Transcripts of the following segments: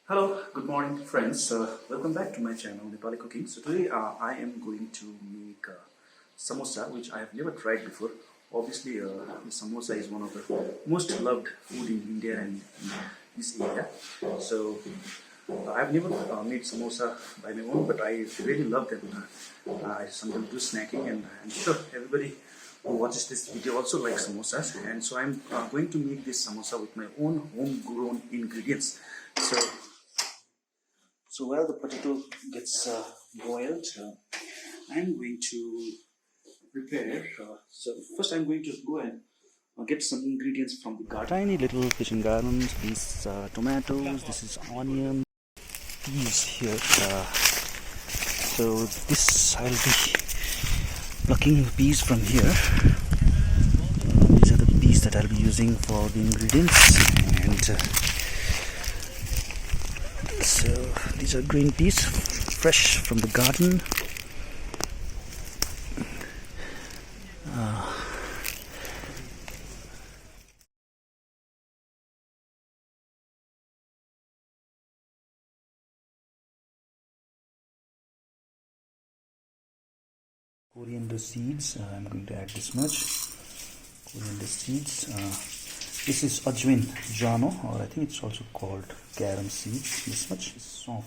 Hello, good morning friends. Welcome back to my channel Nepali Cooking. So today I am going to make samosa, which I have never tried before. Obviously, the samosa is one of the most loved food in India and in this area. So I've never made samosa by my own, but I really love them. I sometimes do snacking, and I'm sure everybody who watches this video also likes samosas. And so I'm going to make this samosa with my own homegrown ingredients. So while the potato gets boiled, I'm going to prepare. So first, I'm going to go and get some ingredients from the garden. Tiny little fishing gardens. These tomatoes. This is onion. Peas here. So this I'll be plucking the peas from here. These are the peas that I'll be using for the ingredients, and so these are green peas, fresh from the garden. Coriander seeds, I'm going to add this much. Coriander seeds. This is ajwain jano, or I think it's also called garam seeds. This much is saunf.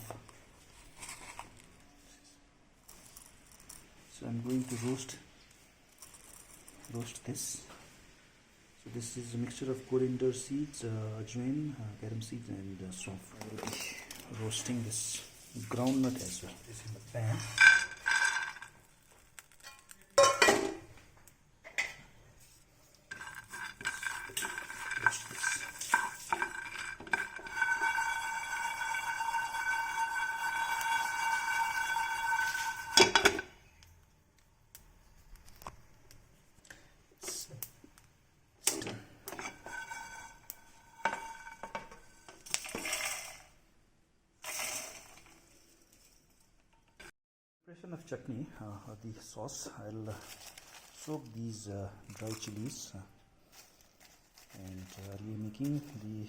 So I'm going to roast this. So this is a mixture of coriander seeds, ajwain, garam seeds, and saunf. I will be roasting this groundnut as well. This in the pan. Preparation of chutney or the sauce. I'll soak these dry chilies and we're making the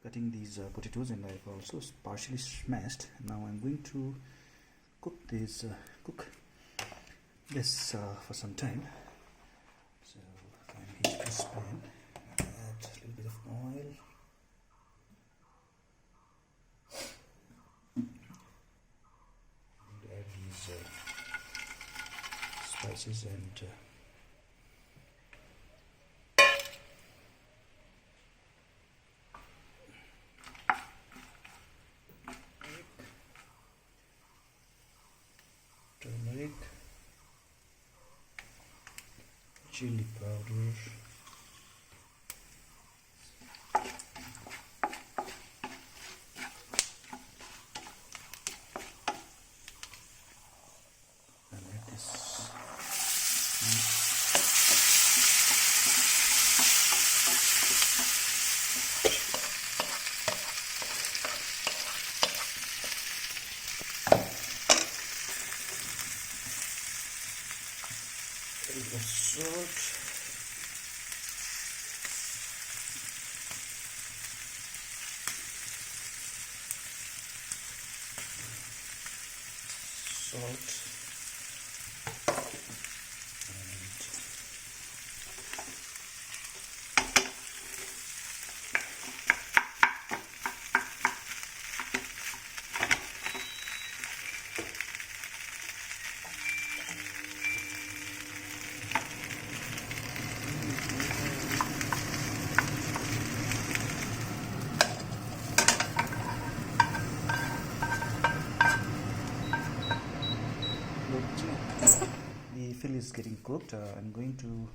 cutting these potatoes, and I've also partially smashed. Now I'm going to cook this for some time. So I'm heat this pan, add a little bit of oil, and add these spices and turmeric, chili powder, and add this. A little of salt, the fill is getting cooked. I'm going to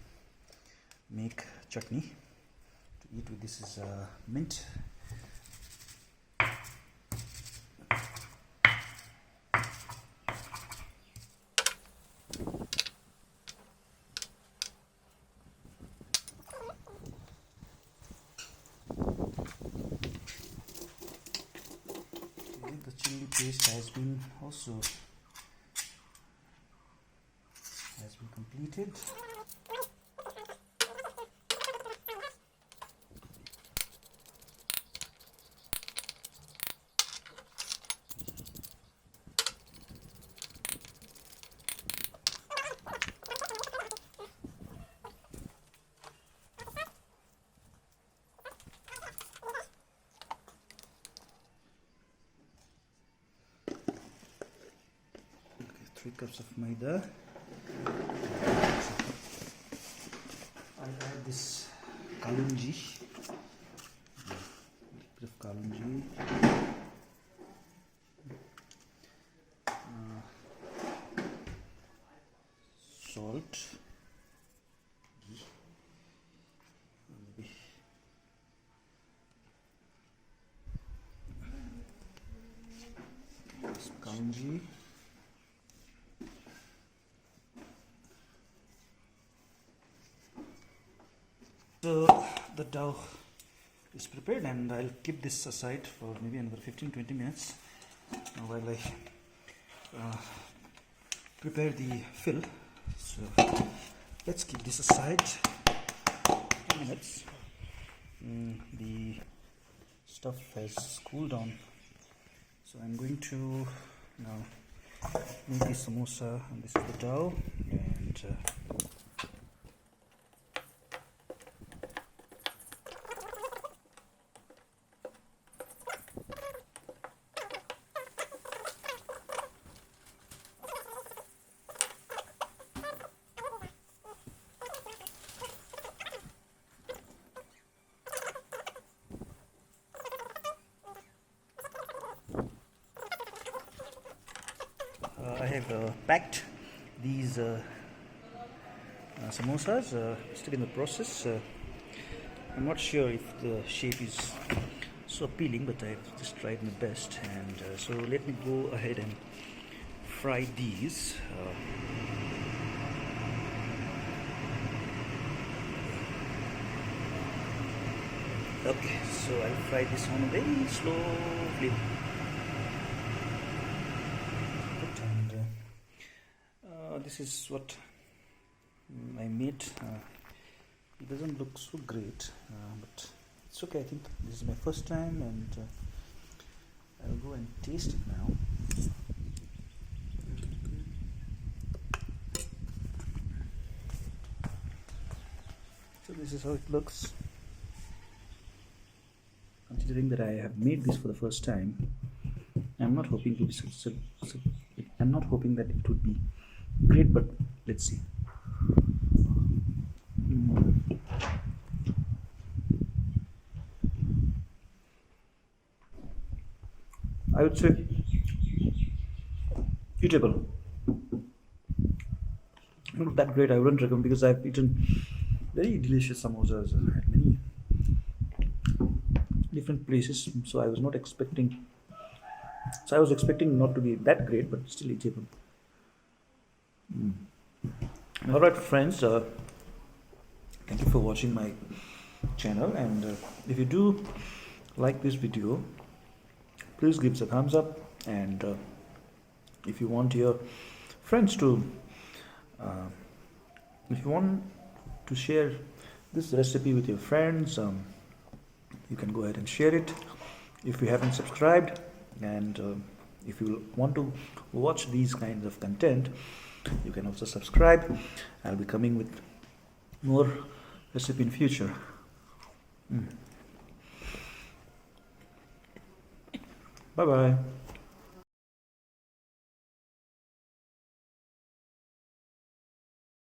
make chutney to eat with. This is mint. Okay, the chili paste has been also completed. Okay, 3 cups of maida. I add this kalunji, a bit of kalunji, salt, maybe this kalunji. So the dough is prepared, and I'll keep this aside for maybe another 15-20 minutes while I prepare the fill. So let's keep this aside 2 minutes. The stuff has cooled down, so I'm going to now make the samosa, and this is the dough, and I have packed these samosas, still in the process. I'm not sure if the shape is so appealing, but I've just tried my best, and so let me go ahead and fry these. Okay, so I'll fry this on a very slow flame. This is what I made. It doesn't look so great, but it's okay. I think this is my first time, and I'll go and taste it now. So this is how it looks. Considering that I have made this for the first time, I'm not hoping to be I'm not hoping that it would be great, but let's see. I would say eatable. Not that great. I wouldn't recommend, because I've eaten very delicious samosas at many different places, so I was not expecting. So I was expecting not to be that great, but still eatable. Alright friends, thank you for watching my channel, and if you do like this video, please give us a thumbs up, and if you want your friends to if you want to share this recipe with your friends, you can go ahead and share it. If you haven't subscribed, and if you want to watch these kinds of content, you can also subscribe. I'll be coming with more recipe in future. Bye bye.